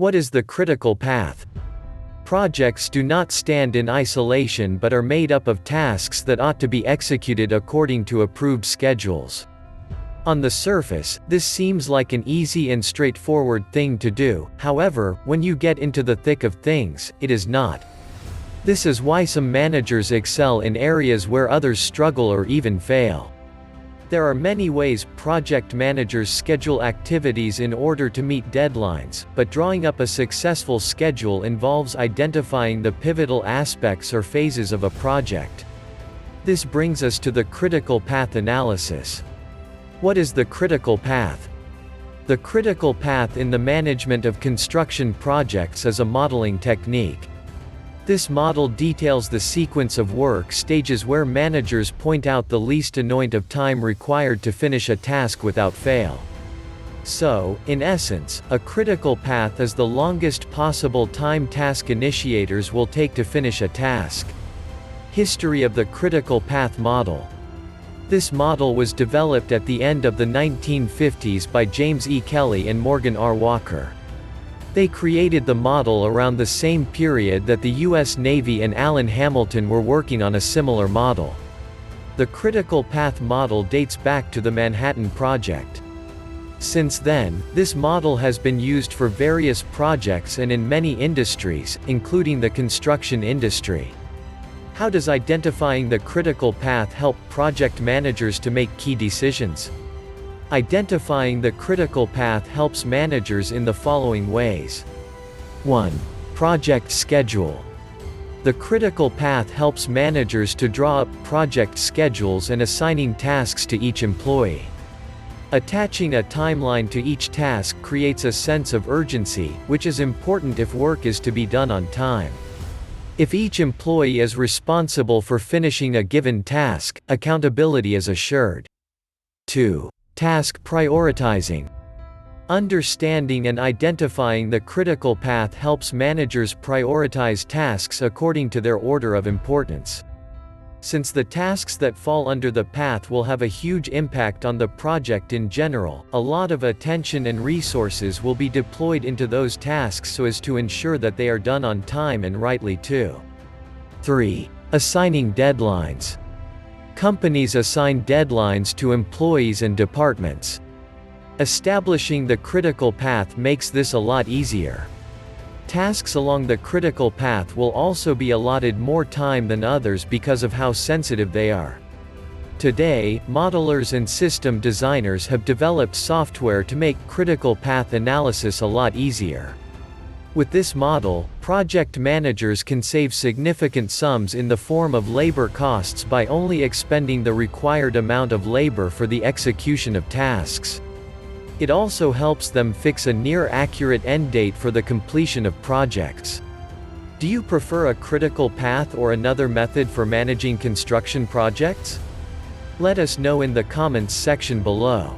What is the critical path? Projects do not stand in isolation but are made up of tasks that ought to be executed according to approved schedules. On the surface, this seems like an easy and straightforward thing to do, however, when you get into the thick of things, it is not. This is why some managers excel in areas where others struggle or even fail. There are many ways project managers schedule activities in order to meet deadlines, but drawing up a successful schedule involves identifying the pivotal aspects or phases of a project. This brings us to the critical path analysis. What is the critical path? The critical path in the management of construction projects is a modeling technique. This model details the sequence of work stages where managers point out the least anoint of time required to finish a task without fail. So, in essence, a critical path is the longest possible time task initiators will take to finish a task. History of the critical path model. This model was developed at the end of the 1950s by James E. Kelly and Morgan R. Walker. They created the model around the same period that the U.S. Navy and Alan Hamilton were working on a similar model. The critical path model dates back to the Manhattan Project. Since then, this model has been used for various projects and in many industries, including the construction industry. How does identifying the critical path help project managers to make key decisions? Identifying the critical path helps managers in the following ways. 1. Project schedule. The critical path helps managers to draw up project schedules and assigning tasks to each employee. Attaching a timeline to each task creates a sense of urgency, which is important if work is to be done on time. If each employee is responsible for finishing a given task, accountability is assured. 2. Task prioritizing. Understanding and identifying the critical path helps managers prioritize tasks according to their order of importance. Since the tasks that fall under the path will have a huge impact on the project in general, a lot of attention and resources will be deployed into those tasks so as to ensure that they are done on time and rightly too. 3. Assigning deadlines. Companies assign deadlines to employees and departments. Establishing the critical path makes this a lot easier. Tasks along the critical path will also be allotted more time than others because of how sensitive they are. Today, modelers and system designers have developed software to make critical path analysis a lot easier. With this model, project managers can save significant sums in the form of labor costs by only expending the required amount of labor for the execution of tasks. It also helps them fix a near-accurate end date for the completion of projects. Do you prefer a critical path or another method for managing construction projects? Let us know in the comments section below.